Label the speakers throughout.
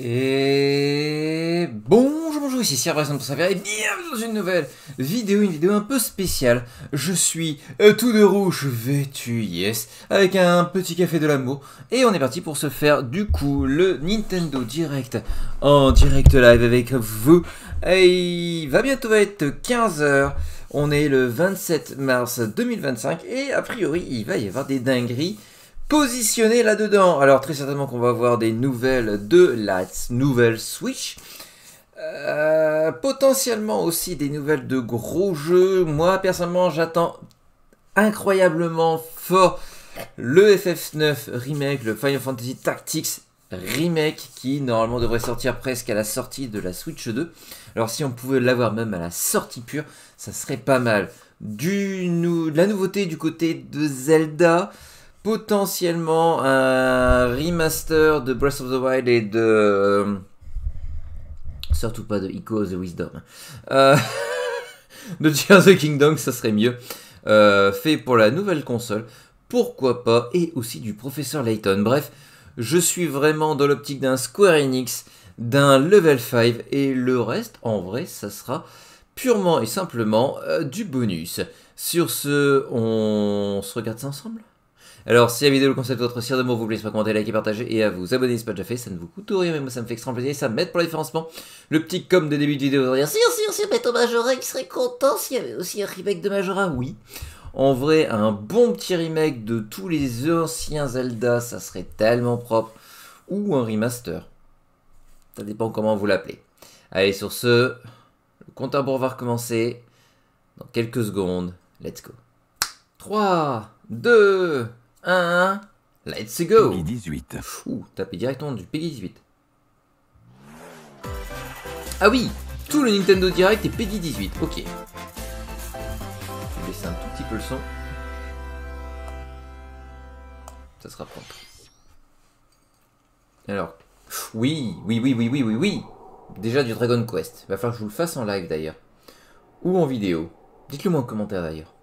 Speaker 1: Et bonjour, ici Sierra pour Savoir et bienvenue dans une nouvelle vidéo, une vidéo un peu spéciale. Je suis tout de rouge vêtu, yes, avec un petit café de l'amour. Et on est parti pour se faire du coup le Nintendo Direct en direct live avec vous. Et il va bientôt être 15 h. On est le 27 mars 2025 et a priori il va y avoir des dingueries positionné là-dedans. Alors très certainement qu'on va avoir des nouvelles de la nouvelle Switch. Potentiellement aussi des nouvelles de gros jeux. Moi personnellement j'attends incroyablement fort le FF9 remake, le Final Fantasy Tactics remake qui normalement devrait sortir presque à la sortie de la Switch 2. Alors si on pouvait l'avoir même à la sortie pure, ça serait pas mal. De la nouveauté du côté de Zelda. Potentiellement un remaster de Breath of the Wild et de... surtout pas de Echo of the Wisdom. De Tears of the Kingdom, ça serait mieux. Fait pour la nouvelle console. Pourquoi pas. Et aussi du Professeur Layton. Bref, je suis vraiment dans l'optique d'un Square Enix, d'un Level 5. Et le reste, en vrai, ça sera purement et simplement du bonus. Sur ce, on se regarde ça ensemble ? Alors, si la vidéo, le concept de votre sire de mots vous plaît, pas commenter, liker, partager et à vous abonner si ce n'est pas déjà fait, ça ne vous coûte rien, mais moi ça me fait extrêmement plaisir et ça m'aide pour le référencement. Le petit com de début de vidéo, vous dire si, mais au Majora, il serait content s'il y avait aussi un remake de Majora, oui. En vrai, un bon petit remake de tous les anciens Zelda, ça serait tellement propre. Ou un remaster. Ça dépend comment vous l'appelez. Allez, sur ce, le compte à rebours va recommencer dans quelques secondes. Let's go. 3, 2... 1, let's go.
Speaker 2: Peggy 18.
Speaker 1: Ouh, tapez directement du Peggy 18. Ah oui, tout le Nintendo Direct est Peggy 18, ok. Je vais baisser un tout petit peu le son. Ça sera propre. Alors, oui. Déjà du Dragon Quest. Il va falloir que je vous le fasse en live d'ailleurs. Ou en vidéo. Dites-le moi en commentaire d'ailleurs.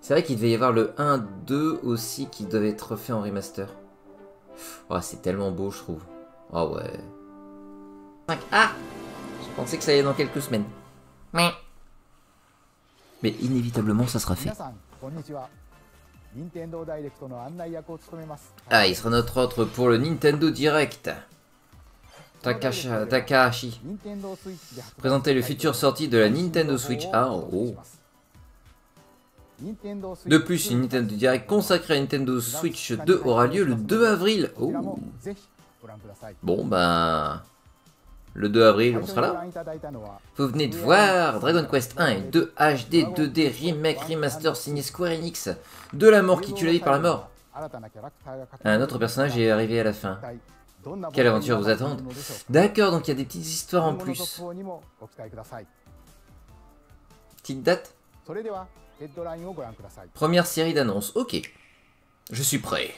Speaker 1: C'est vrai qu'il devait y avoir le 1-2 aussi qui devait être fait en remaster. Oh, c'est tellement beau, je trouve. Oh ouais. Ah, je pensais que ça allait dans quelques semaines. Mais inévitablement, ça sera fait. Ah, il sera notre autre pour le Nintendo Direct. Takahashi. Présenter le futur sortie de la Nintendo Switch. Ah, oh. De plus, une Nintendo Direct consacrée à Nintendo Switch 2 aura lieu le 2 avril. Oh. Bon ben... Le 2 avril, on sera là. Vous venez de voir Dragon Quest 1 et 2 HD 2D Remake Remaster signé Square Enix. De la mort qui tue la vie par la mort. Un autre personnage est arrivé à la fin. Quelle aventure vous attend? D'accord, donc il y a des petites histoires en plus. Petite date? Première série d'annonces, ok. Je suis prêt.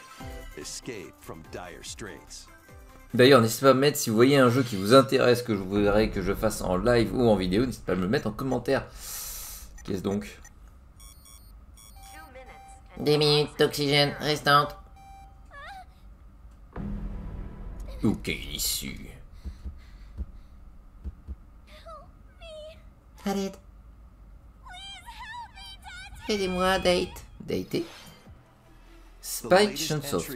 Speaker 1: D'ailleurs, n'hésitez pas à me mettre si vous voyez un jeu qui vous intéresse, que je voudrais que je fasse en live ou en vidéo, n'hésitez pas à me le mettre en commentaire. Qu'est-ce donc? 10 minutes d'oxygène restantes. Ok, issue. Allez. Aidez-moi, date. Dater? Spike Chunsoft.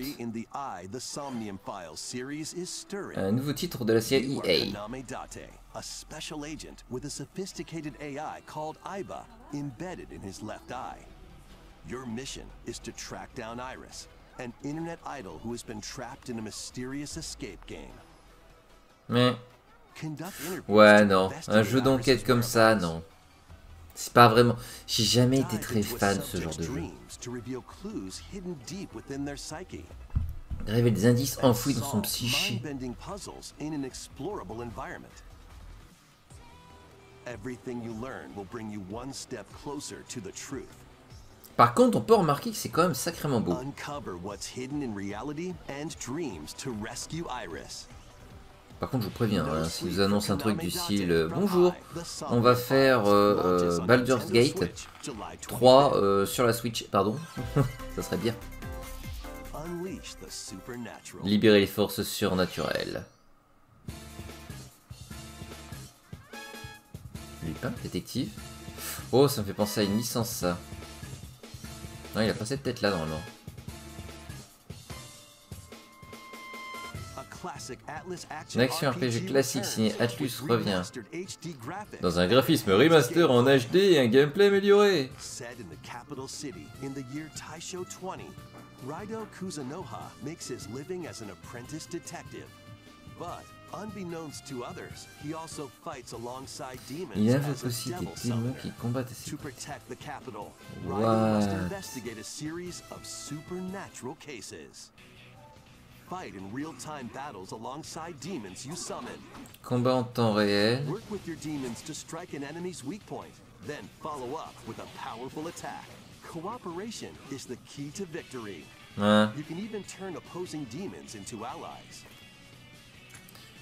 Speaker 1: Un nouveau titre de la série EA.
Speaker 3: A special agent with a sophisticated AI called Aiba embedded in his left eye. Your mission is to track down Iris, an internet idol who has been trapped in a mysterious escape game.
Speaker 1: Mais... ouais, non. Un jeu d'enquête comme ça, non. C'est pas vraiment... J'ai jamais été très fan de ce genre de jeu. Révèle des indices enfouis dans son psyché. Par contre, on peut remarquer que c'est quand même sacrément beau. Par contre, je vous préviens, hein, si vous annoncez un truc du style bonjour, on va faire Baldur's Gate 3 sur la Switch, pardon, ça serait bien.
Speaker 3: unleash the supernatural.
Speaker 1: Libérer les forces surnaturelles. Lupin, détective. Oh, ça me fait penser à une licence, ça. Non, il a pas cette tête-là, normalement. Une action RPG classique signée Atlus revient. Dans un graphisme remaster en HD et un gameplay amélioré.
Speaker 3: Set in the capital city in the year Taisho 20, Raido Kuzunoha makes his living as an apprentice detective. But unbeknownst to others, he also fights alongside demons
Speaker 1: Il invoque
Speaker 3: as a
Speaker 1: aussi des
Speaker 3: devil
Speaker 1: démons
Speaker 3: summoner.
Speaker 1: qui combattent ses...
Speaker 3: To protect the capital,
Speaker 1: What?
Speaker 3: Raido must investigate a series of supernatural cases. Fight in real-time battles alongside demons you summon.
Speaker 1: Combat en temps réel.
Speaker 3: Work with your demons to strike an enemy's weak point, then follow up with a powerful attack. Cooperation is the key to victory.
Speaker 1: Ouais.
Speaker 3: You can even turn opposing demons into allies.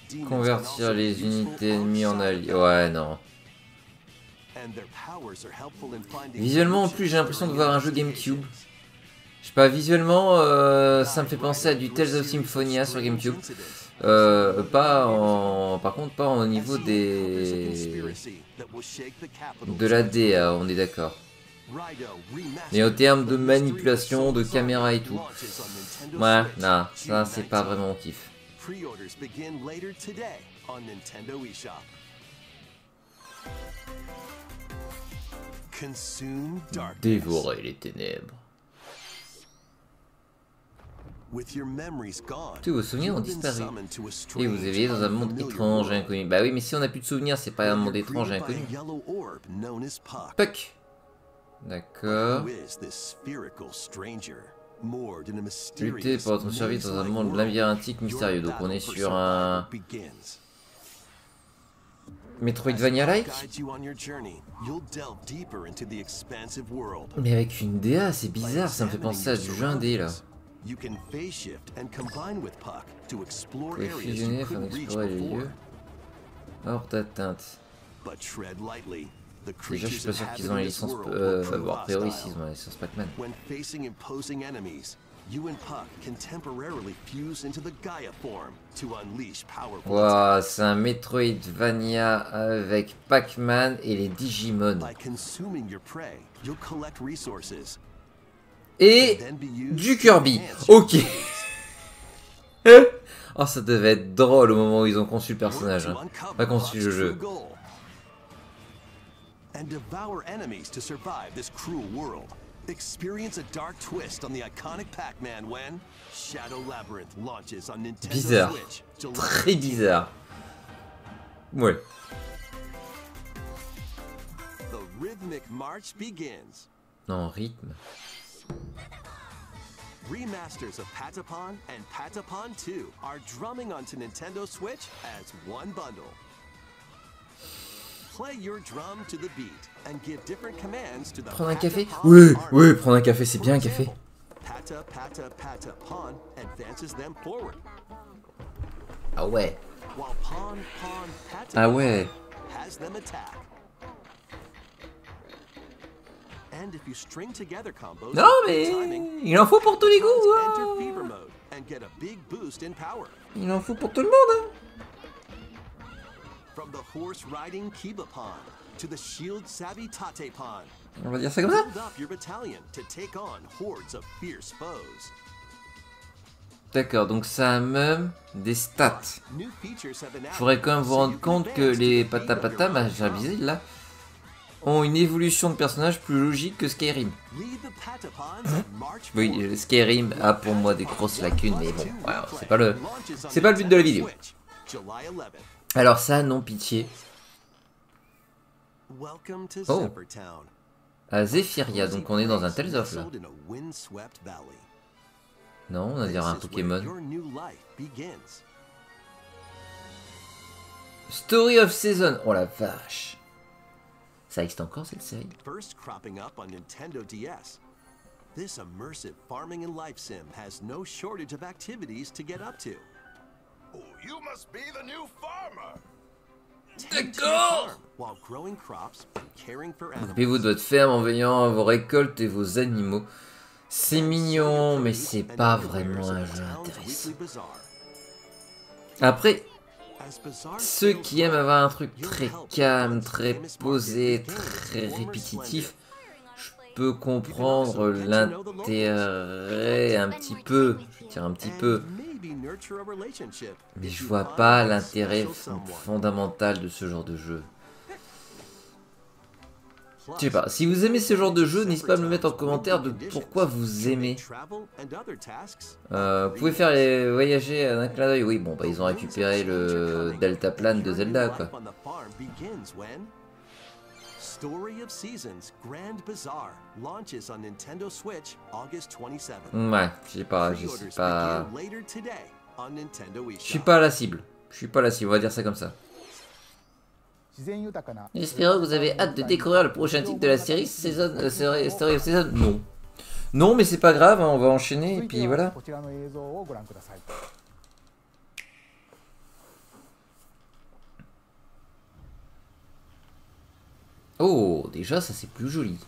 Speaker 3: Demons can
Speaker 1: Convertir
Speaker 3: also
Speaker 1: les
Speaker 3: be useful
Speaker 1: unités ennemies en
Speaker 3: outside
Speaker 1: alliés.
Speaker 3: the
Speaker 1: Ouais, non.
Speaker 3: and their powers are helpful in finding
Speaker 1: Visuellement, en plus, j'ai l'impression de voir un jeu GameCube. Je sais pas, visuellement, ça me fait penser à du Tales of Symphonia sur GameCube. Par contre, pas au niveau des... de la DA, on est d'accord. Mais au terme de manipulation, de caméra et tout. Ouais, non, ça c'est pas vraiment mon kiff.
Speaker 3: Pre-orders begin later today on Nintendo eShop. Consume darkness.
Speaker 1: Dévorer les ténèbres.
Speaker 3: With your memories gone,
Speaker 1: Tous vos souvenirs ont
Speaker 3: you've been
Speaker 1: disparu.
Speaker 3: summoned to a
Speaker 1: Et
Speaker 3: strange,
Speaker 1: vous éveillez dans un monde
Speaker 3: unfamiliar
Speaker 1: étrange et
Speaker 3: world.
Speaker 1: inconnu. Bah oui, mais si on n'a plus de souvenirs, c'est pas un monde
Speaker 3: You're
Speaker 1: étrange et
Speaker 3: greeted by
Speaker 1: inconnu.
Speaker 3: a yellow orb known as Puck.
Speaker 1: Puck. D'accord.
Speaker 3: Who is this spherical stranger? Moored in a mysterious,
Speaker 1: Lutter pour votre survie dans un
Speaker 3: maze-like
Speaker 1: monde
Speaker 3: world.
Speaker 1: labyrinthique mystérieux. Donc on est
Speaker 3: Your
Speaker 1: sur
Speaker 3: battle
Speaker 1: un
Speaker 3: for survival begins.
Speaker 1: Metroidvania-like.
Speaker 3: Guide you on your journey, you'll delve deeper into the expansive world.
Speaker 1: Mais avec une DA, c'est bizarre, ça me fait
Speaker 3: By
Speaker 1: penser à du jeu indé là.
Speaker 3: You can phase shift and combine with Puck to explore
Speaker 1: Vous pouvez
Speaker 3: areas
Speaker 1: fusionner
Speaker 3: you
Speaker 1: afin
Speaker 3: couldn't reach
Speaker 1: d'explorer les
Speaker 3: before.
Speaker 1: lieux hors d'atteinte.
Speaker 3: But tread lightly. The
Speaker 1: Déjà, je suis pas
Speaker 3: creatures
Speaker 1: sûr qu'ils ont les
Speaker 3: inhabiting this
Speaker 1: licences.
Speaker 3: world will prove
Speaker 1: Bon, a priori,
Speaker 3: hostile.
Speaker 1: s'ils ont la licence Pac-Man.
Speaker 3: When facing imposing enemies, you and Puck can temporarily fuse into the Gaia form to unleash powerful
Speaker 1: Waouh, c'est un Metroidvania avec Pac-Man et les Digimon.
Speaker 3: By consuming your prey, you'll collect resources
Speaker 1: Et
Speaker 3: and then be used
Speaker 1: du
Speaker 3: to
Speaker 1: Kirby.
Speaker 3: enhance your
Speaker 1: Ok.
Speaker 3: abilities.
Speaker 1: Oh, ça devait être drôle au moment où ils ont conçu le personnage.
Speaker 3: Work
Speaker 1: Hein.
Speaker 3: to uncover
Speaker 1: Pas conçu
Speaker 3: Puck's
Speaker 1: le
Speaker 3: true
Speaker 1: jeu.
Speaker 3: goal. And devour enemies to survive this cruel world. Experience a dark twist on the iconic Pac-Man when Shadow Labyrinth launches on Nintendo
Speaker 1: Bizarre.
Speaker 3: Switch. July
Speaker 1: Très bizarre. Ouais.
Speaker 3: The rhythmic march begins.
Speaker 1: Non, rythme.
Speaker 3: Remasters of Patapon and Patapon 2 are drumming onto Nintendo Switch as one bundle. Play your drum to the beat and give different commands to the
Speaker 1: Prendre un café?
Speaker 3: Patapon
Speaker 1: Oui,
Speaker 3: army.
Speaker 1: oui, prendre un café, c'est bien un
Speaker 3: For
Speaker 1: café.
Speaker 3: example, Pata Pata Pata Pawn advances them forward,
Speaker 1: Ah ouais.
Speaker 3: while Pawn Pawn Pata
Speaker 1: Ah ouais.
Speaker 3: has them attack. And if you string together combos
Speaker 1: Non,
Speaker 3: with
Speaker 1: mais
Speaker 3: good timing,
Speaker 1: il en faut pour tous les goûts.
Speaker 3: Pawns enter
Speaker 1: Hein.
Speaker 3: fever mode and get a big boost in power.
Speaker 1: Il en faut pour tout le monde. Hein.
Speaker 3: From the horse riding Kiba Pawn to the shield savvy Tate Pawn,
Speaker 1: On va dire ça comme ça.
Speaker 3: build up your battalion to take on hordes of fierce foes.
Speaker 1: D'accord, donc ça a même des stats.
Speaker 3: New features have been added,
Speaker 1: Faudrait quand même vous
Speaker 3: so
Speaker 1: rendre
Speaker 3: you can
Speaker 1: compte que
Speaker 3: advance to
Speaker 1: les
Speaker 3: the beat of
Speaker 1: patapata,
Speaker 3: your own drum.
Speaker 1: Bizil là, ont une évolution de personnage plus logique que Skyrim.
Speaker 3: Lead the Patapons and march
Speaker 1: Oui,
Speaker 3: forward.
Speaker 1: Skyrim a pour moi des grosses lacunes, mais bon, voilà,
Speaker 3: Replay
Speaker 1: c'est pas le
Speaker 3: launches on
Speaker 1: c'est pas le but de la
Speaker 3: Nintendo
Speaker 1: vidéo.
Speaker 3: Switch, July 11th.
Speaker 1: Alors ça, non pitié.
Speaker 3: Welcome to
Speaker 1: Oh.
Speaker 3: Zephyr Town.
Speaker 1: À Zephyria, donc on est dans un Tales of là.
Speaker 3: Nestled in a windswept valley.
Speaker 1: Non, on a dirait un
Speaker 3: This is where
Speaker 1: Pokémon.
Speaker 3: your new life begins.
Speaker 1: Story of Season. Oh la vache. Ça existe encore cette série?
Speaker 3: First cropping up on Nintendo DS. This immersive farming and life sim has no shortage of activities to get up to.
Speaker 2: Oh, you must be the new farmer.
Speaker 3: Tend to your farm while growing crops and caring for animals.
Speaker 1: Occupez-vous de votre ferme en veillant à vos récoltes et vos animaux. C'est mignon, mais c'est pas vraiment un jeu intéressant. Après, ceux qui aiment avoir un truc très calme, très posé, très répétitif, je peux comprendre l'intérêt un petit peu, je veux dire un petit peu, mais je vois pas l'intérêt fondamental de ce genre de jeu. Je sais pas, si vous aimez ce genre de jeu, n'hésitez pas à me le mettre en commentaire de pourquoi vous aimez. Vous pouvez faire les voyager à un clin d'œil. Oui, bon, bah ils ont récupéré le deltaplane de Zelda, quoi. Ouais, je sais pas, je suis pas la cible. Je suis pas la cible, on va dire ça comme ça. J'espère que vous avez hâte de découvrir le prochain titre de la série Story of Season. Non. Non, mais c'est pas grave, hein, on va enchaîner et puis voilà. Oh, déjà ça c'est plus joli.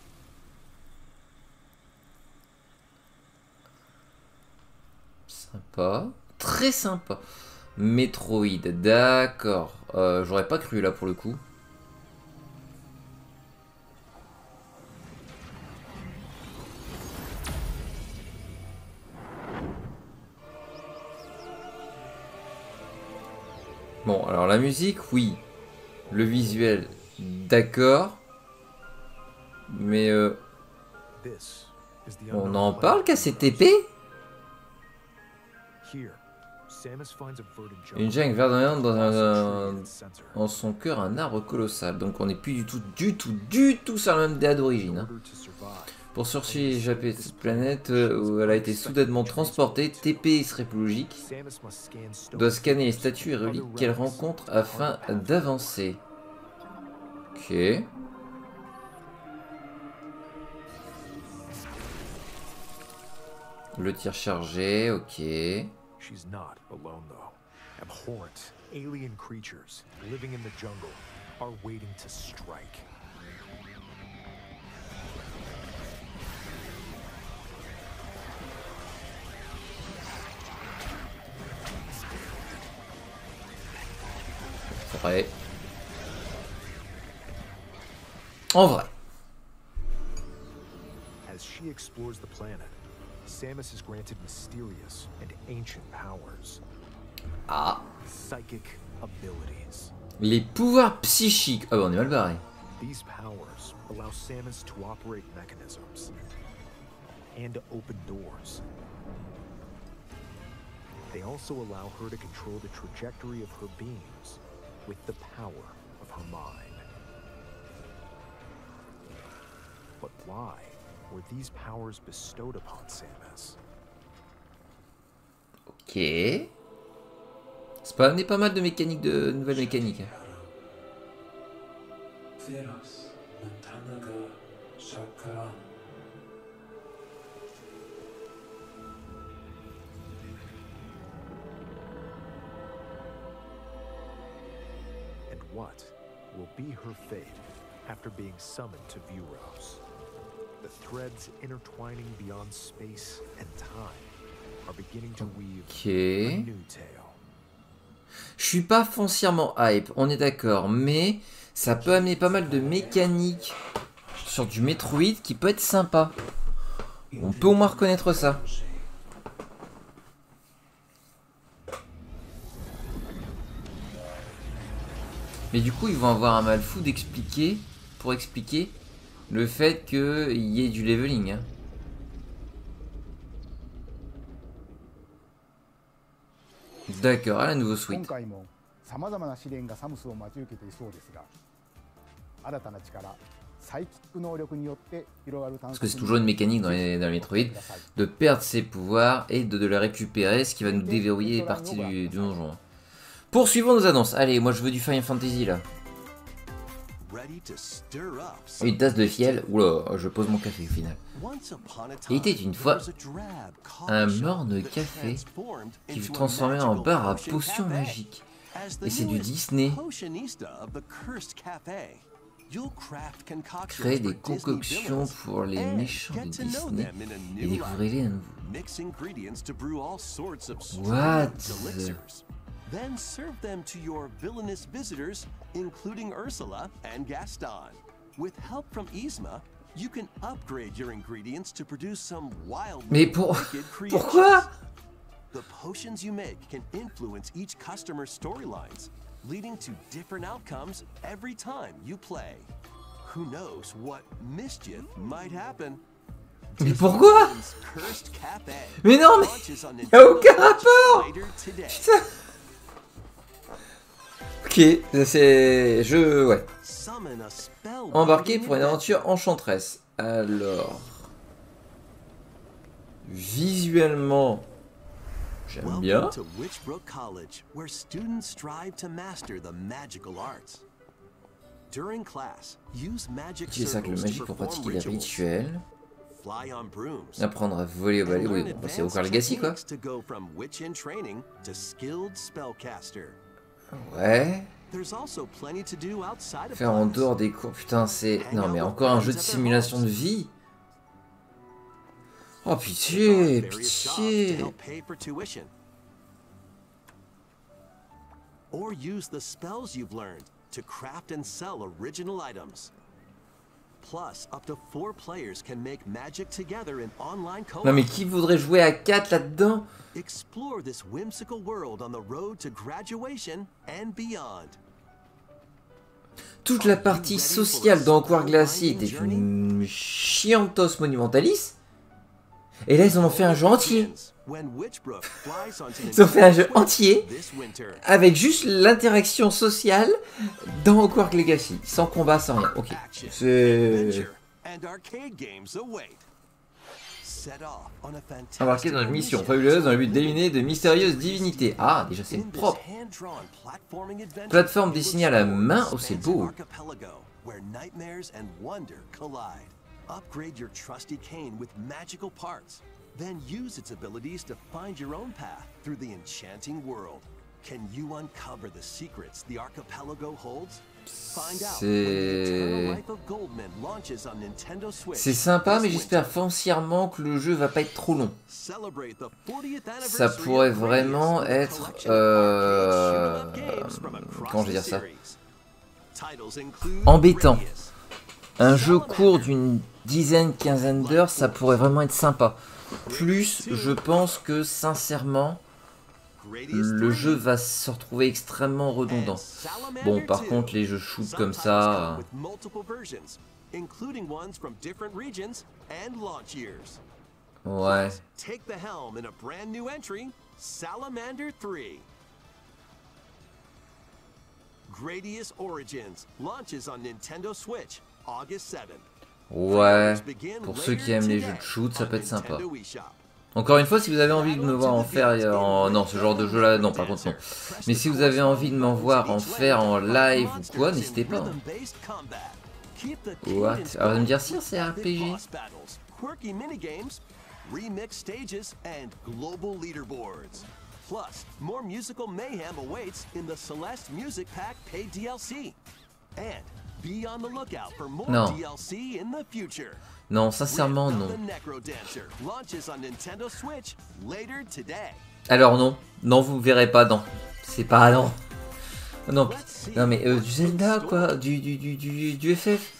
Speaker 1: Sympa. Très sympa. Metroid, d'accord. J'aurais pas cru là pour le coup. Bon, alors la musique, oui. Le visuel, d'accord. Mais on en parle KCTP? Une jungle verdâtre dans son cœur un arbre colossal. Donc on n'est plus du tout sur la même DA d'origine. Hein. Pour suréchapper de cette planète où elle a été soudainement transportée, TP serait plus logique. Doit scanner les statues et reliques qu'elle rencontre afin d'avancer. Ok. Le tir chargé, ok.
Speaker 4: She's not alone though. Abhorrent, alien creatures living in the jungle are waiting to strike.
Speaker 1: Vrai. En vrai.
Speaker 4: As she explores the planet, Samus is granted mysterious and ancient powers.
Speaker 1: Ah.
Speaker 4: Psychic abilities.
Speaker 1: Les pouvoirs psychiques. Ah bah on est mal barré.
Speaker 4: These powers allow Samus to operate mechanisms and to open doors. They also allow her to control the trajectory of her beams with the power of her mind. But why were these powers bestowed upon Samus?
Speaker 1: Ok. C'est pas amené pas mal de mécaniques, de nouvelles mécaniques.
Speaker 4: And what will be her fate after being summoned to Vuros? The threads intertwining beyond space and time are beginning to weave a new tale.
Speaker 1: Je suis pas foncièrement hype, on est d'accord, mais ça peut amener pas mal de mécaniques sur du Metroid qui peut être sympa. On peut au moins reconnaître ça. Mais du coup, ils vont avoir un mal fou d'expliquer, pour expliquer le fait qu'il y ait du leveling. Hein. D'accord, à nouveau suite. Parce que c'est toujours une mécanique dans les Metroid de perdre ses pouvoirs et de les récupérer, ce qui va nous déverrouiller les parties du donjon. Poursuivons nos annonces. Allez, moi je veux du Final Fantasy là. Une tasse de fiel. Oula, je pose mon café au final. Il était une fois un morne café qui fut transformé en bar à potions magiques. Et c'est du Disney.
Speaker 3: You'll craft concoctions
Speaker 1: Créez
Speaker 3: for
Speaker 1: des
Speaker 3: Disney
Speaker 1: concoctions
Speaker 3: villains
Speaker 1: pour les
Speaker 3: and
Speaker 1: méchants de
Speaker 3: get to know
Speaker 1: Disney
Speaker 3: them in a
Speaker 1: et
Speaker 3: new
Speaker 1: découvrez-les à
Speaker 3: light.
Speaker 1: nouveau.
Speaker 3: Mix ingredients to brew all sorts of
Speaker 1: What?
Speaker 3: strange elixirs. Then serve them to your villainous visitors, including Ursula and Gaston. With help from Yzma, you can upgrade your ingredients to produce some wildly
Speaker 1: Mais
Speaker 3: wicked creations.
Speaker 1: pourquoi?
Speaker 3: The potions you make can influence each customer's storylines, leading to different outcomes every time you play. Who knows what mischief might happen?
Speaker 1: Mais pourquoi?
Speaker 3: Disneyland's Cursed Cafe
Speaker 1: Mais non, mais
Speaker 3: launches on
Speaker 1: y a aucun
Speaker 3: Nintendo Switch
Speaker 1: rapport.
Speaker 3: later today.
Speaker 1: Putain. Ok, c'est... Ouais.
Speaker 3: Summon a spellbinding
Speaker 1: Embarqué pour une
Speaker 3: event.
Speaker 1: aventure enchanteresse. Alors... Visuellement... J'aime bien.
Speaker 3: Welcome to Witchbrook College, where students strive to master the magical arts. During class, use magic
Speaker 1: Utiliser le
Speaker 3: circles
Speaker 1: magie
Speaker 3: to
Speaker 1: pour
Speaker 3: perform
Speaker 1: pratiquer les
Speaker 3: rituals.
Speaker 1: rituels.
Speaker 3: Fly on brooms.
Speaker 1: Apprendre à voler au balai. Oui, bon, c'est Hogwarts Legacy, quoi.
Speaker 3: To go from witch in training to skilled spellcaster.
Speaker 1: Ouais.
Speaker 3: There's also plenty to do outside of
Speaker 1: Faire en
Speaker 3: class.
Speaker 1: dehors des cours. Putain, c'est... Non, mais encore un jeu de simulation de vie. Oh, pitié,
Speaker 3: Various shops to
Speaker 1: pitié.
Speaker 3: help pay for tuition. Or use the spells you've learned to craft and sell original items. Plus, up to 4 players can make magic together in online co-op.
Speaker 1: Non, mais qui voudrait jouer à 4 là-dedans?
Speaker 3: Explore this whimsical world on the road to graduation and beyond.
Speaker 1: Toute la partie sociale dans Hogwarts Legacy était une chiantos monumentalis. Et là, ils en ont fait un jeu entier. Ils ont fait un jeu entier avec juste l'interaction sociale dans Hogwarts Legacy, sans combat, sans rien. Ok, c'est... Embarqué dans une mission fabuleuse dans le but d'éliminer de mystérieuses divinités. Ah, déjà c'est propre. Plateforme dessinée à la main, oh c'est beau.
Speaker 3: Upgrade your trusty cane with magical parts. Then use its abilities to find your own path through the enchanting world. Can you uncover the secrets the archipelago holds? Find out when the Eternal Life of Goldman launches on Nintendo Switch.
Speaker 1: C'est sympa, mais
Speaker 3: this
Speaker 1: j'espère
Speaker 3: winter.
Speaker 1: foncièrement que le jeu va pas être trop long.
Speaker 3: Celebrate the 40th
Speaker 1: Ça
Speaker 3: anniversary
Speaker 1: pourrait
Speaker 3: of
Speaker 1: vraiment
Speaker 3: Gradius with a
Speaker 1: être...
Speaker 3: collection of arcade shoot-'em up games from across
Speaker 1: Comment je vais
Speaker 3: the
Speaker 1: dire ça?
Speaker 3: series. Titles include
Speaker 1: Embêtant.
Speaker 3: Gradius,
Speaker 1: Un jeu court d'une dizaine, quinzaine d'heures, ça pourrait vraiment être sympa. Plus, je pense que sincèrement, le jeu va se retrouver extrêmement redondant. Bon, par contre, les jeux shoot comme ça... Ouais.
Speaker 3: Take the helm in a brand new entry, Salamander 3. Gradius Origins launches on Nintendo Switch August 7th.
Speaker 1: Ouais. Pour ceux qui aiment les jeux de shoot, ça peut être sympa. Encore une fois, si vous avez envie de me voir en faire en... Non, ce genre de jeu là, non, par contre non. Mais si vous avez envie de m'en voir en faire en live ou quoi, n'hésitez pas. Hein. What? Alors, vous allez me dire si c'est RPG.
Speaker 3: Quirky minigames, remix stages, and global leaderboards. Plus, more musical mayhem awaits in the Celeste Music Pack paid DLC. And be on the lookout for more
Speaker 1: Non.
Speaker 3: DLC in the future.
Speaker 1: Non, sincèrement, non.
Speaker 3: The Necro Dancer launches on Nintendo Switch later today.
Speaker 1: Alors non, non, vous verrez pas, non. C'est pas, non. Non, non mais du Zelda, quoi. Du FF.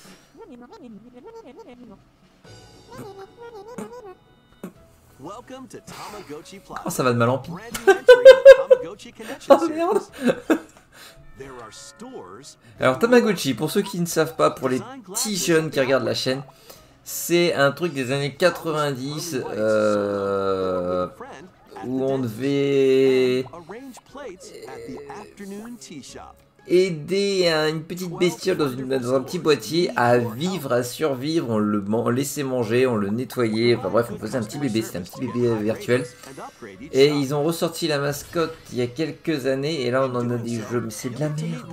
Speaker 3: Welcome to Tamagotchi Plaza.
Speaker 1: Oh, ça va de mal en pis.
Speaker 3: Brand new entry in Tamagotchi Connection
Speaker 1: Oh merde.
Speaker 3: series. There are stores.
Speaker 1: Alors Tamagotchi, pour ceux qui ne savent pas, pour les petits jeunes qui regardent la chaîne, c'est un truc des années 90 où on devait aider une petite bestiole dans un petit boîtier à vivre, à survivre, on le laissait manger, on le nettoyait, enfin bref, on faisait un petit bébé, c'était un petit bébé virtuel. Et ils ont ressorti la mascotte il y a quelques années, et là on en a des jeux, mais c'est de la merde.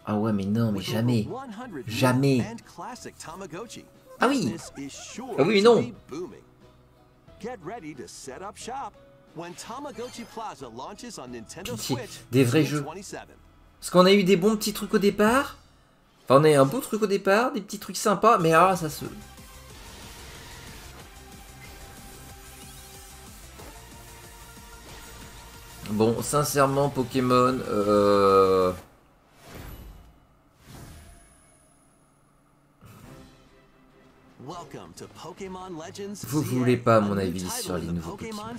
Speaker 1: Ah ouais, mais non, mais jamais. Jamais. Ah oui. Ah oui, mais non. Pitié, des vrais jeux. Parce qu'on a eu des bons petits trucs au départ. Enfin, on a eu un beau truc au départ, des petits trucs sympas, mais ah, ça se... Bon, sincèrement, Pokémon... Vous voulez pas mon avis sur les nouveaux Pokémon.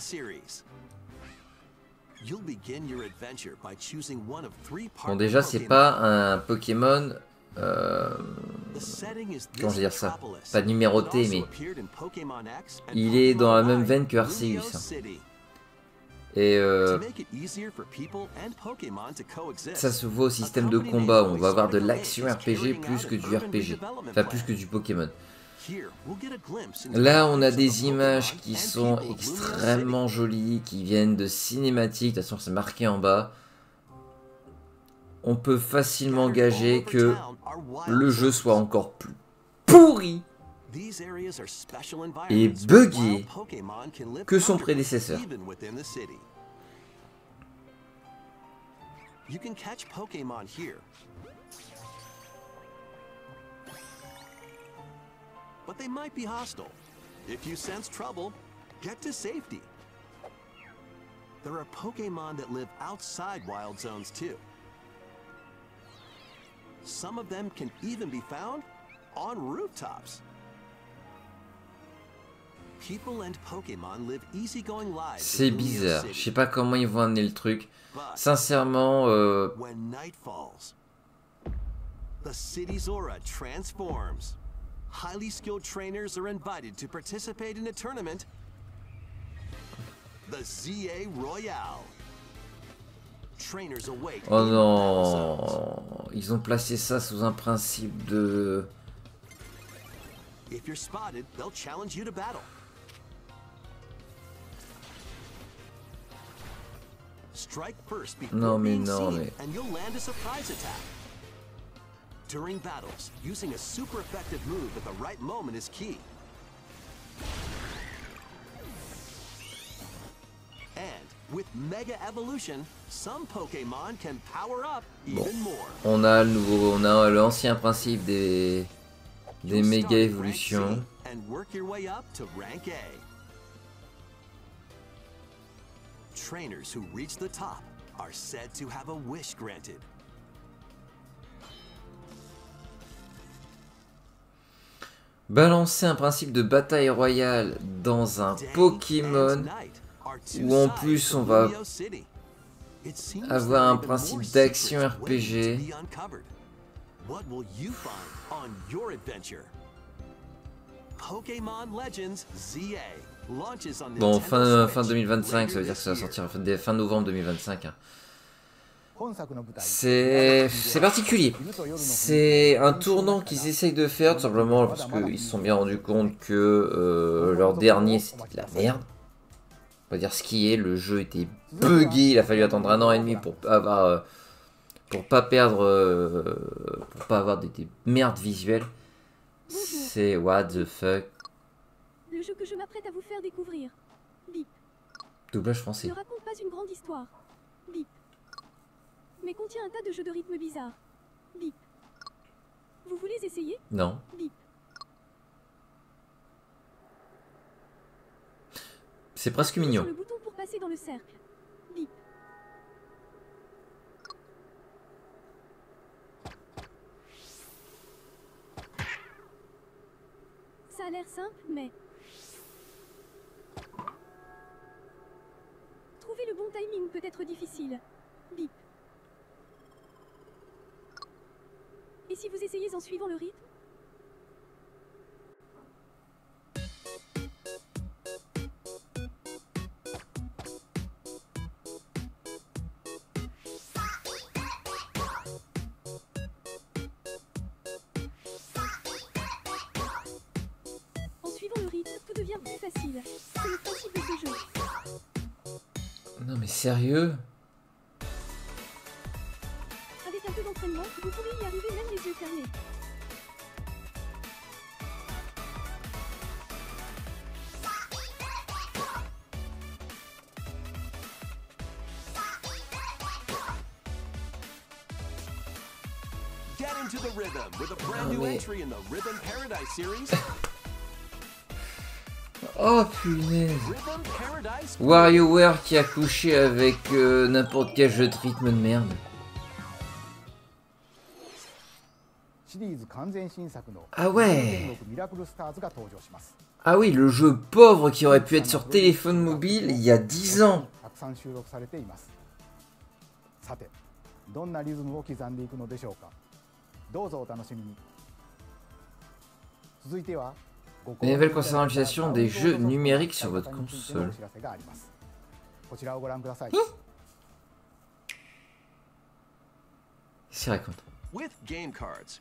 Speaker 1: Bon, déjà, c'est pas un Pokémon... comment je veux dire ça? Pas numéroté, mais... Il est dans la même veine que Arceus. Hein. Et ça se voit au système de combat, on va avoir de l'action RPG plus que du RPG, enfin plus que du Pokémon. Là on a des images qui sont extrêmement jolies, qui viennent de cinématiques, de toute façon c'est marqué en bas. On peut facilement gager que le jeu soit encore plus pourri et buggé que son prédécesseur.
Speaker 3: You can catch Pokémon here. But they might be hostile. If you sense trouble, get to safety. There are Pokémon that live outside wild zones too. Some of them can even be found on rooftops. People and Pokémon live easygoing lives.
Speaker 1: C'est bizarre, je sais pas comment ils vont amener le truc. Sincèrement,
Speaker 3: when night falls, the city's aura transforms. Highly skilled trainers are invited to participate in a tournament, the ZA Royale. Trainers await.
Speaker 1: Oh non, ils ont placé ça sous un principe de...
Speaker 3: If you're spotted, they'll challenge you to battle. Strike first before being seen, and you'll land a surprise attack. During battles, using a super effective move at the right moment is key. And with Mega Evolution, some Pokémon can power up even more.
Speaker 1: On a le nouveau, on a l'ancien principe des méga évolutions.
Speaker 3: And work your way up to rank A. Trainers who reach the top are said to have a wish granted.
Speaker 1: Balancer un principe de bataille royale dans un Pokémon où en plus on va avoir un principe d'action RPG.
Speaker 3: What will you find on your adventure? Pokémon Legends ZA launches on
Speaker 1: Bon,
Speaker 3: Nintendo
Speaker 1: fin
Speaker 3: Switch
Speaker 1: 2025, ça veut dire que ça va
Speaker 3: later
Speaker 1: sortir fin novembre 2025. Hein. C'est particulier. C'est un tournant qu'ils essayent de faire, tout simplement parce qu'ils se sont bien rendus compte que leur dernier c'était de la merde. On va dire ce qui est, le jeu était buggé, il a fallu attendre 1 an et demi pour avoir... pour pas perdre... pour pas avoir des merdes visuelles. C'est what the fuck.
Speaker 5: Le jeu que je m'apprête à vous faire découvrir. Bip.
Speaker 1: Doublage français.
Speaker 5: Ne raconte pas une grande histoire. Bip. Mais contient un tas de jeux de rythme bizarres. Bip. Vous voulez essayer?
Speaker 1: Non.
Speaker 5: Bip.
Speaker 1: C'est presque mignon.
Speaker 5: Sur le bouton pour passer dans le cercle. Bip. Ça a l'air simple, mais... Trouver le bon timing peut être difficile. Bip. Et si vous essayez en suivant le rythme? En suivant le rythme, tout devient plus facile. C'est le principe de ce jeu.
Speaker 1: Non mais sérieux?
Speaker 5: Avec un peu d'entraînement, vous pourrez y arriver même les yeux fermés.
Speaker 3: Get into the rhythm with a brand new entry in the Rhythm Paradise series.
Speaker 1: Oh punaise.
Speaker 3: Rhythm Paradise.
Speaker 1: WarioWare qui a couché avec n'importe quel jeu de rythme de merde. Ah ouais. Ah oui, le jeu pauvre qui aurait pu être sur téléphone mobile il y a 10 ans. Une nouvelle concernant l'utilisation des jeux numériques sur votre console. Qu'est-ce qu'il raconte?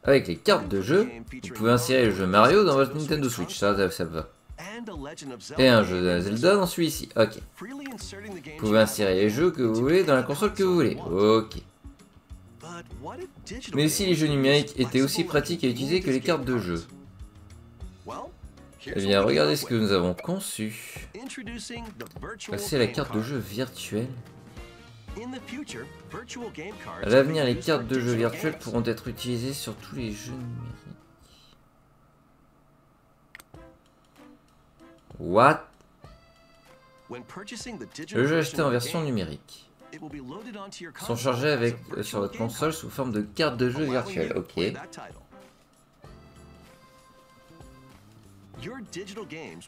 Speaker 1: Avec les cartes de jeu, vous pouvez insérer le jeu Mario dans votre Nintendo Switch, ça va. Et un jeu de Zelda dans celui-ci, ok. Vous pouvez insérer les jeux que vous voulez dans la console que vous voulez, ok. Mais si les jeux numériques étaient aussi pratiques à utiliser que les cartes de jeu. Eh bien, regardez ce que nous avons conçu. C'est la carte de jeu virtuelle. À l'avenir, les cartes de jeu virtuelles pourront être utilisées sur tous les jeux numériques. What? Le jeu acheté en version numérique sont chargés sur votre console sous forme de cartes de jeu virtuelles. Ok.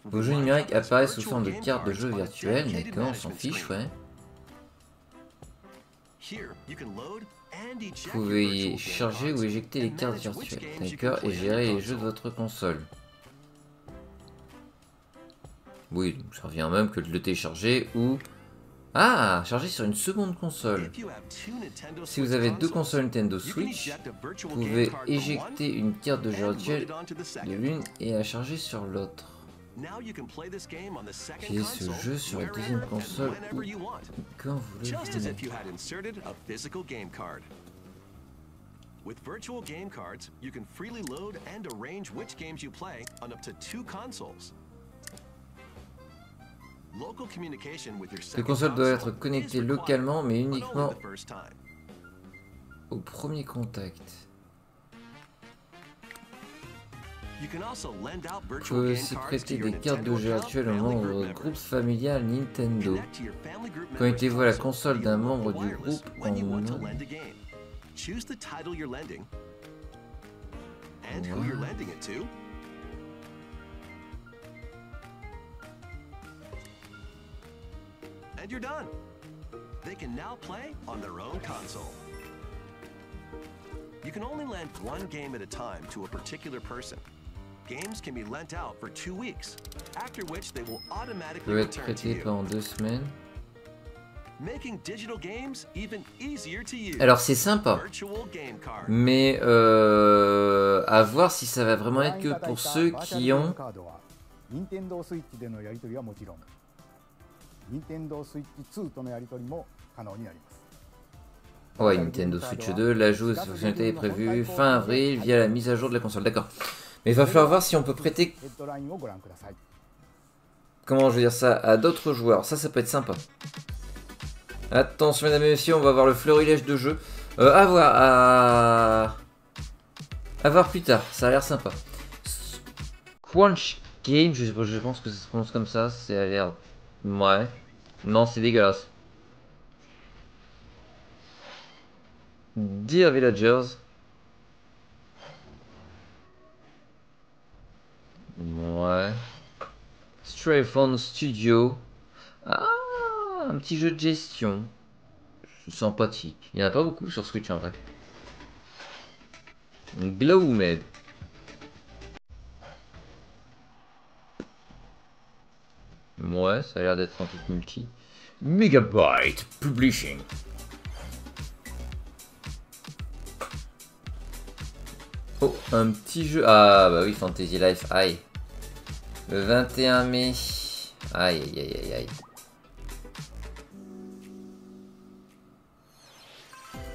Speaker 1: Vos jeux numériques apparaissent sous forme de cartes de jeu virtuelles. D'accord, on s'en fiche, ouais. Vous pouvez charger ou éjecter les cartes virtuelles, d'accord, et gérer les jeux de votre console. Oui, donc ça revient même que de le télécharger ou... Ah, charger sur une seconde console. Si vous avez deux consoles Nintendo Switch, vous pouvez éjecter une carte de jeu virtuelle de l'une et la charger sur l'autre. Utilisez ce jeu sur la deuxième console ou quand vous le voulez.
Speaker 3: With virtual game cards, you can freely load and arrange which games you play on up to 2 consoles. Local communication with your
Speaker 1: Les
Speaker 3: second
Speaker 1: consoles doivent être
Speaker 3: console
Speaker 1: connectées
Speaker 3: is required,
Speaker 1: localement, mais
Speaker 3: but only
Speaker 1: uniquement
Speaker 3: the first time.
Speaker 1: au premier contact.
Speaker 3: You can also lend out
Speaker 1: Vous
Speaker 3: virtual
Speaker 1: pouvez
Speaker 3: game
Speaker 1: aussi
Speaker 3: cards to
Speaker 1: prêter
Speaker 3: your
Speaker 1: des cartes de
Speaker 3: Nintendo
Speaker 1: jeu
Speaker 3: account,
Speaker 1: virtuelles aux
Speaker 3: family
Speaker 1: membres
Speaker 3: group
Speaker 1: du
Speaker 3: members.
Speaker 1: groupe familial Nintendo.
Speaker 3: Connect to your family group members'
Speaker 1: Connectez-vous à la
Speaker 3: console
Speaker 1: console
Speaker 3: via
Speaker 1: d'un
Speaker 3: local
Speaker 1: membre du
Speaker 3: wireless
Speaker 1: groupe
Speaker 3: when you want to
Speaker 1: en...
Speaker 3: lend a game. Choose the title you're lending and who you're lending it to. And you're done. They can now play on their own console. You can only lend one game at a time to a particular person. Games can be lent out for 2 weeks, after which they will automatically
Speaker 1: peut être
Speaker 3: return to
Speaker 1: prêté
Speaker 3: you,
Speaker 1: pendant 2 semaines.
Speaker 3: making digital games even easier to use.
Speaker 1: Alors c'est sympa,
Speaker 3: Virtual game card.
Speaker 1: mais à voir si ça va vraiment être que pour ceux qui ont...
Speaker 6: 任天堂スイッチでのやり取りはもちろん、任天堂スイッチ2とのやり取りも可能になります。
Speaker 1: Ouais, Nintendo Switch 2, l'ajout de cette fonctionnalité est prévu fin avril via la mise à jour de la console. D'accord. Mais il va falloir voir si on peut prêter,
Speaker 6: ヘッドラインをご覧ください。
Speaker 1: comment je veux dire ça, à d'autres joueurs. Ça peut être sympa. Attention mesdames et messieurs, on va voir le florilège de jeux. À voir plus tard, ça a l'air sympa. Squanch Game, je pense que ça se prononce comme ça, c'est à l'air... Ouais. Non, c'est dégueulasse. Dear Villagers. Ouais. Stray Phone Studio. Ah, un petit jeu de gestion. Sympathique. Il n'y en a pas beaucoup sur Switch en vrai. Glowmed. Ouais, ça a l'air d'être un truc multi. Megabyte Publishing. Oh, un petit jeu. Ah bah oui, Fantasy Life, aïe. Le 21 mai. Aïe aïe aïe aïe aïe.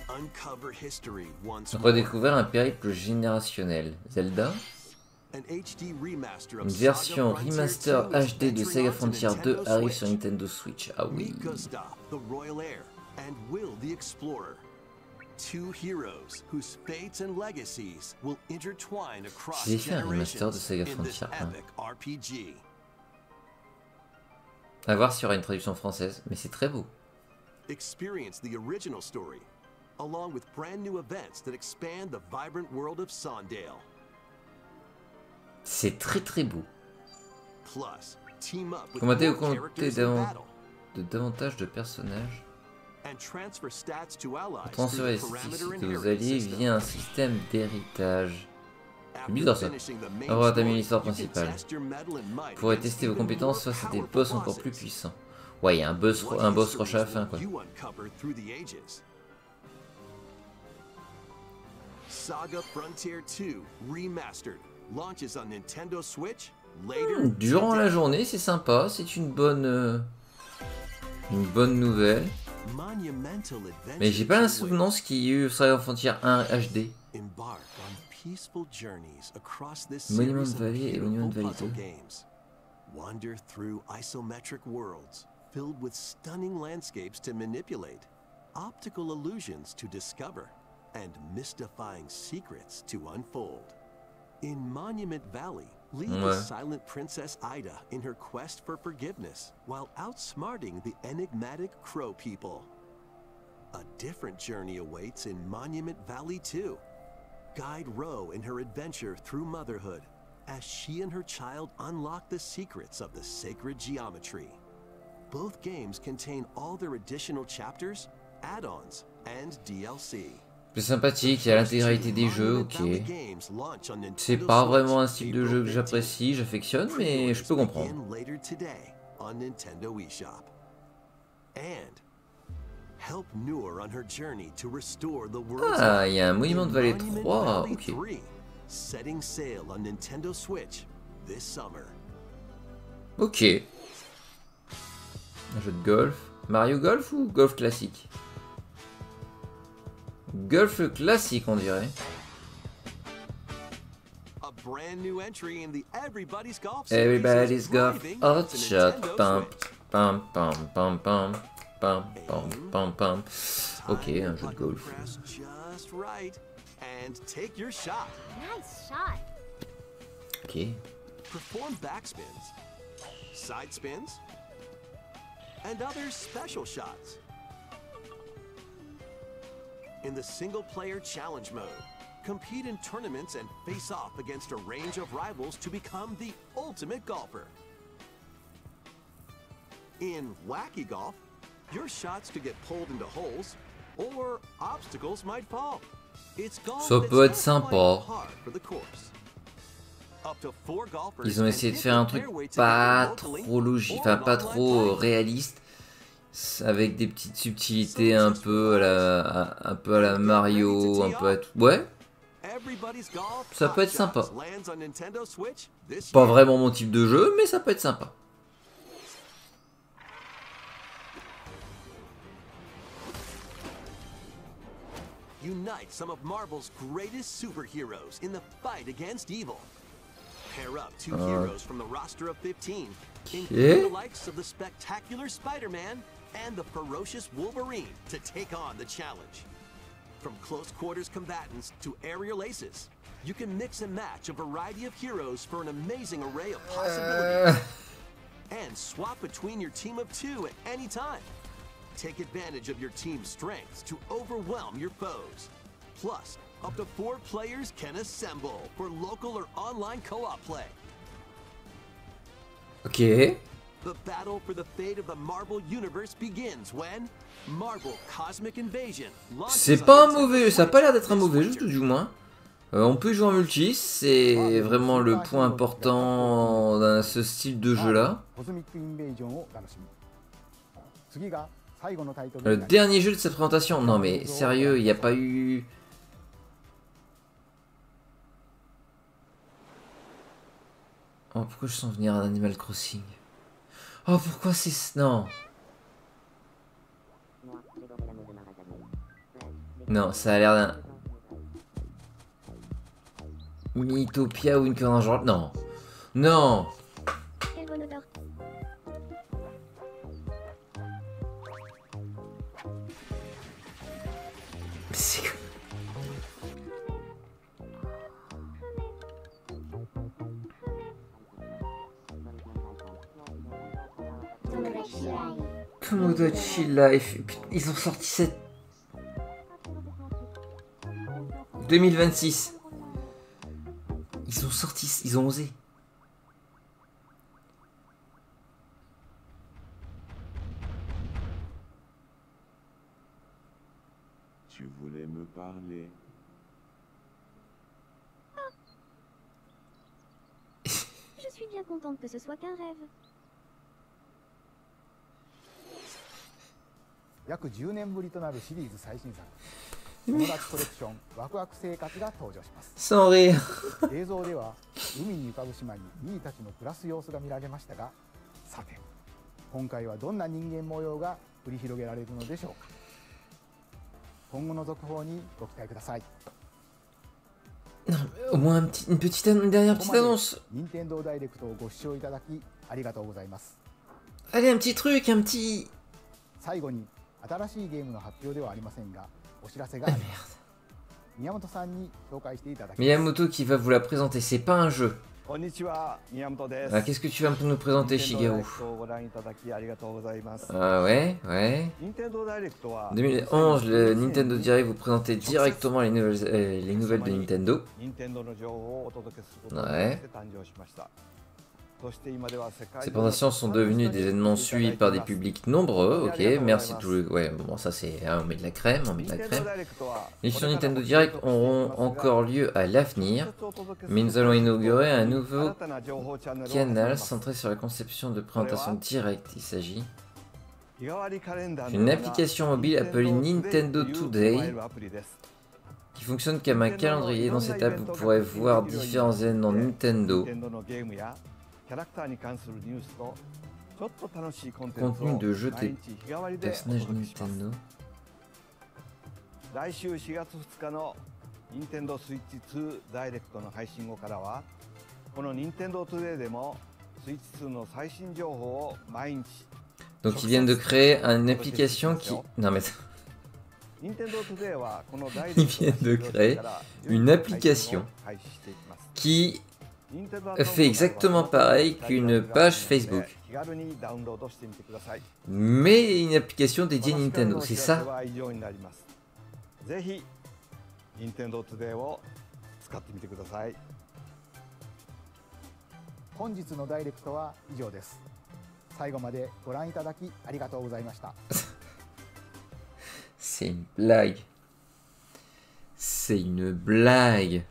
Speaker 3: Uncover history once more.
Speaker 1: Redécouvrir un périple générationnel. Zelda.
Speaker 3: An HD remaster of
Speaker 1: Une version
Speaker 3: Saga Frontier
Speaker 1: remaster
Speaker 3: 2 is
Speaker 1: HD de
Speaker 3: entering
Speaker 1: Saga
Speaker 3: onto
Speaker 1: Frontier 2
Speaker 3: Nintendo
Speaker 1: arrive
Speaker 3: Switch.
Speaker 1: sur Nintendo Switch. Ah oui.
Speaker 3: Meet Gustav, the Royal Heir, and Will the Explorer. two heroes whose fates and legacies will intertwine across
Speaker 1: J'ai fait un remaster de
Speaker 3: generations
Speaker 1: Saga
Speaker 3: in this
Speaker 1: Frontier 1.
Speaker 3: epic RPG.
Speaker 1: À voir s'il y aura une traduction française, mais c'est très beau.
Speaker 3: Experience the original story, along with brand new events that expand the vibrant world of Sondale.
Speaker 1: C'est très très beau.
Speaker 3: Plus, team up with
Speaker 1: Combattez ou
Speaker 3: more
Speaker 1: comptez
Speaker 3: characters in battle,
Speaker 1: davantage de personnages.
Speaker 3: and transfer stats to allies through
Speaker 1: Transférer
Speaker 3: the
Speaker 1: les
Speaker 3: parameter
Speaker 1: statistiques aux
Speaker 3: inheritance
Speaker 1: alliés
Speaker 3: system.
Speaker 1: via un système d'héritage.
Speaker 3: After
Speaker 1: bizarre, ça.
Speaker 3: finishing the main
Speaker 1: Avoir entamé
Speaker 3: story,
Speaker 1: l'histoire
Speaker 3: you can
Speaker 1: principale.
Speaker 3: test your mettle and might
Speaker 1: Vous pourrez
Speaker 3: against
Speaker 1: tester vos
Speaker 3: even
Speaker 1: compétences
Speaker 3: more
Speaker 1: face à des
Speaker 3: powerful
Speaker 1: boss encore plus
Speaker 3: bosses.
Speaker 1: puissants. Ouais, il y a un boss
Speaker 3: What
Speaker 1: rush à la
Speaker 3: histories
Speaker 1: fin, quoi.
Speaker 3: will you uncover through the ages? Saga Frontier 2 Remastered launches on Nintendo Switch later
Speaker 1: Durant la
Speaker 3: today.
Speaker 1: journée, c'est sympa, c'est une bonne nouvelle.
Speaker 3: Monumental
Speaker 1: Mais j'ai pas la
Speaker 3: adventures
Speaker 1: souvenance qu'il y ait eu Saga Frontier 1 HD.
Speaker 3: Embark on peaceful journeys across this
Speaker 1: Monument
Speaker 3: series of
Speaker 1: Valley et Monument
Speaker 3: beautiful
Speaker 1: Valley
Speaker 3: puzzle
Speaker 1: 2.
Speaker 3: games. Wander through isometric worlds filled with stunning landscapes to manipulate, optical illusions to discover, and mystifying secrets to unfold. In Monument Valley, lead the
Speaker 1: Ouais.
Speaker 3: silent Princess Ida in her quest for forgiveness while outsmarting the enigmatic Crow people. A different journey awaits in Monument Valley 2. Guide Ro in her adventure through motherhood as she and her child unlock the secrets of the sacred geometry. Both games contain all their additional chapters, add-ons, and DLC.
Speaker 1: C'est sympathique, il y a l'intégralité des jeux, ok. C'est pas vraiment un style de jeu que j'apprécie, j'affectionne, mais je peux comprendre. Ah, il y a un Monument Valley 3, ok.
Speaker 3: Setting sail on Nintendo Switch this summer.
Speaker 1: Ok. Un jeu de golf. Mario Golf ou golf classique? Golf classique, on dirait.
Speaker 3: A brand new entry in the Everybody's Golf
Speaker 1: Everybody's
Speaker 3: series is
Speaker 1: Golf
Speaker 3: arriving
Speaker 1: Hot
Speaker 3: to
Speaker 1: Shot.
Speaker 3: Nintendo
Speaker 1: Pam,
Speaker 3: Switch.
Speaker 1: pam, pam, pam, pam, pam, pam, pam, pam. Ok,
Speaker 3: Time
Speaker 1: un
Speaker 3: the
Speaker 1: jeu de
Speaker 3: button
Speaker 1: golf.
Speaker 3: press just right and take your shot.
Speaker 7: Nice shot.
Speaker 1: Ok.
Speaker 3: Perform backspins, side spins, and other special shots. In the single-player challenge mode, compete in tournaments and face off against a range of rivals to become the ultimate golfer. In Wacky Golf, your shots could get pulled into holes, or obstacles might fall. It's golf
Speaker 1: Ça
Speaker 3: that's
Speaker 1: peut être
Speaker 3: not
Speaker 1: sympa.
Speaker 3: quite hard for the course. Up to 4 golfers
Speaker 1: Ils ont essayé de faire un truc pas trop logique, enfin pas trop réaliste, avec des petites subtilités un peu à la Mario, un peu à tout. Ouais, ça peut être sympa. Pas vraiment mon type de jeu, mais ça peut être sympa.
Speaker 3: Unite some of Marvel's greatest superheroes in the fight against evil. Pair up 2 heroes from the roster of 15, including the likes of the spectacular Spider-Man and the ferocious Wolverine to take on the challenge. From close quarters combatants to aerial aces, you can mix and match a variety of heroes for an amazing array of possibilities. And swap between your team of 2 at any time. Take advantage of your team's strengths to overwhelm your foes. Plus, up to 4 players can assemble for local or online co-op play.
Speaker 1: Ok.
Speaker 3: The battle for the fate of the Marvel Universe begins when Marvel Cosmic Invasion launches
Speaker 1: C'est
Speaker 3: on
Speaker 1: pas un
Speaker 3: Nintendo
Speaker 1: mauvais, ça a pas
Speaker 3: Switch
Speaker 1: l'air d'être un
Speaker 3: this
Speaker 1: mauvais jeu
Speaker 3: winter.
Speaker 1: tout du moins. On peut jouer en multi, c'est vraiment le point important dans ce style de jeu là.
Speaker 6: コズミックインベージョンをお楽しみに。次が最後のタイトル
Speaker 1: Le
Speaker 6: になります。
Speaker 1: dernier jeu de cette présentation, non mais sérieux, il n'y a pas eu... Oh, pourquoi je sens venir un Animal Crossing? Oh, pourquoi c'est... Non. Non, ça a l'air d'un... Mythopia ou une connerie genre... Non. Non.
Speaker 7: Quelle bonne odeur.
Speaker 1: C'est quoi? Tomodachi Life. Putain, ils ont sorti cette 2026. Ils ont sorti, ils ont osé.
Speaker 2: Tu voulais me parler.
Speaker 5: Je suis bien contente que ce soit qu'un rêve.
Speaker 6: 約10年ぶりとなるシリーズ最新作友達コレクションワクワク生活が登場します
Speaker 1: Sans rire.
Speaker 6: 映像では海に浮かぶ島にミーたちの暮らす様子が見られましたが、さて今回はどんな人間模様が繰り広げられるのでしょうか。今後の続報にご期待ください。
Speaker 1: Non, mais au moins une dernière
Speaker 6: こ
Speaker 1: petite
Speaker 6: こまで
Speaker 1: annonce.
Speaker 6: 任天堂ダイレクトをご視聴いただきありがとうございます。
Speaker 1: Allez, un petit truc, un petit...
Speaker 6: 最後に新しいゲームの発表ではありませんが、お知らせがあ
Speaker 1: Ah
Speaker 6: ります。
Speaker 1: merde.
Speaker 6: 宮本さんに紹介していただきます。
Speaker 1: Miyamoto qui va vous la présenter, c'est pas un jeu.
Speaker 8: こんにちは、宮本です。
Speaker 1: Ah, qu'est-ce que tu vas nous présenter,
Speaker 8: 任天堂ダイ
Speaker 1: Shigeru?
Speaker 8: レクトをご覧いただきありがとうございます。
Speaker 1: Ah ouais, ouais.
Speaker 8: 任天堂ダイレクトは
Speaker 1: 2011, le Nintendo Direct vous présentez directement les nouvelles de Nintendo.
Speaker 8: 任天堂の情報をお届けすることによって誕生しました。そして今では世界
Speaker 1: Ces présentations sont devenues des événements suivis par des publics nombreux. Ok, merci tout le... Ouais, bon, ça c'est... on met de la crème, on met de la crème. Les sur Nintendo Direct auront encore lieu à l'avenir, mais nous allons inaugurer un nouveau canal centré sur la conception de présentation directe. Il s'agit d'une application mobile appelée Nintendo Today qui fonctionne comme un calendrier. Dans cette app, vous pourrez voir différents événements Nintendo, contenu de jeux des personnages Nintendo.
Speaker 8: 来週4月2日の任天堂スイッチ2ダイレクトの配信後からはこの任天堂トゥデイでもスイッチ2の最新情報を毎日
Speaker 1: Donc ils viennent de créer une application qui... Non mais...
Speaker 8: Ils
Speaker 1: viennent de créer une application qui fait exactement pareil qu'une page Facebook. Mais une application dédiée Nintendo, c'est ça?
Speaker 8: ぜひ任天堂トゥデイを使ってみてください。
Speaker 6: 本日のダイレクトは以上です。最後までご覧いただきありがとうございました。
Speaker 1: C'est une blague. C'est une blague.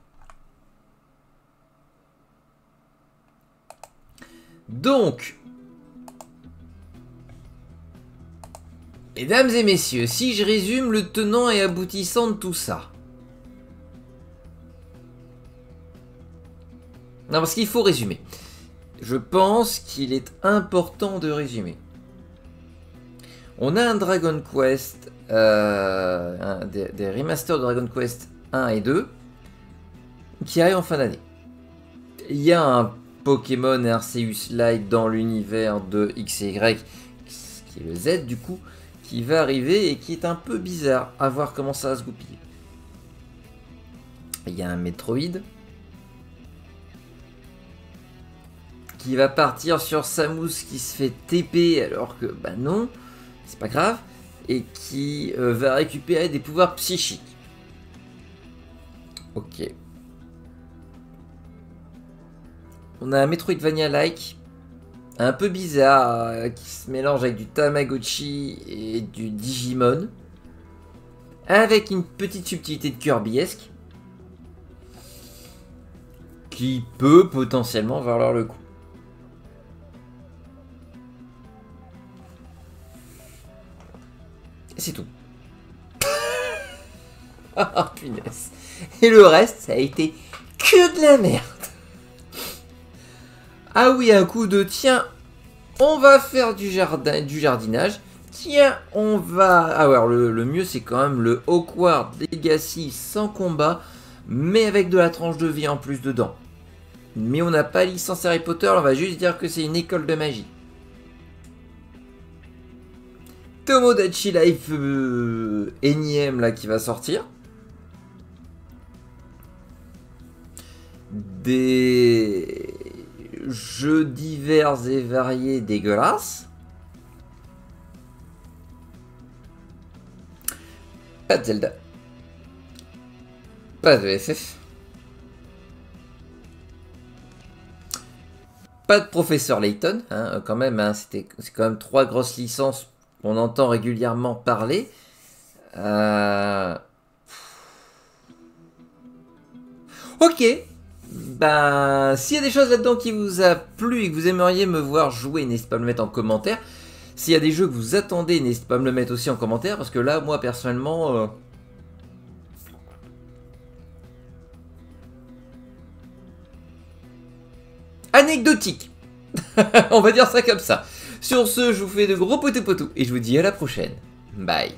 Speaker 1: Donc, mesdames et messieurs, si je résume le tenant et aboutissant de tout ça. Non, parce qu'il faut résumer. Je pense qu'il est important de résumer. On a un Dragon Quest, des remasters de Dragon Quest 1 et 2 qui arrivent en fin d'année. Il y a un Pokémon Arceus Light dans l'univers de X et Y, qui est le Z du coup, qui va arriver et qui est un peu bizarre à voir comment ça va se goupiller. Il y a un Metroid qui va partir sur Samus qui se fait TP alors que bah non, c'est pas grave, et qui va récupérer des pouvoirs psychiques. Ok. On a un Metroidvania-like, un peu bizarre, qui se mélange avec du Tamagotchi et du Digimon, avec une petite subtilité de Kirby-esque, qui peut potentiellement valoir le coup. Et c'est tout. Ah, punaise. Et le reste, ça a été que de la merde. Ah oui, un coup de tiens, on va faire du jardinage. Tiens, on va... Ah ouais, alors le mieux c'est quand même le Hogwarts Legacy sans combat, mais avec de la tranche de vie en plus dedans. Mais on n'a pas licence Harry Potter, on va juste dire que c'est une école de magie. Tomodachi Life énième là qui va sortir. Des jeux divers et variés dégueulasses. Pas de Zelda. Pas de FF. Pas de Professeur Layton, hein, quand même, hein, c'est quand même 3 grosses licences qu'on entend régulièrement parler. Ok, ben, s'il y a des choses là-dedans qui vous a plu et que vous aimeriez me voir jouer, n'hésitez pas à me le mettre en commentaire. S'il y a des jeux que vous attendez, n'hésitez pas à me le mettre aussi en commentaire, parce que là, moi, personnellement... anecdotique. On va dire ça comme ça. Sur ce, je vous fais de gros potou-potou et je vous dis à la prochaine. Bye.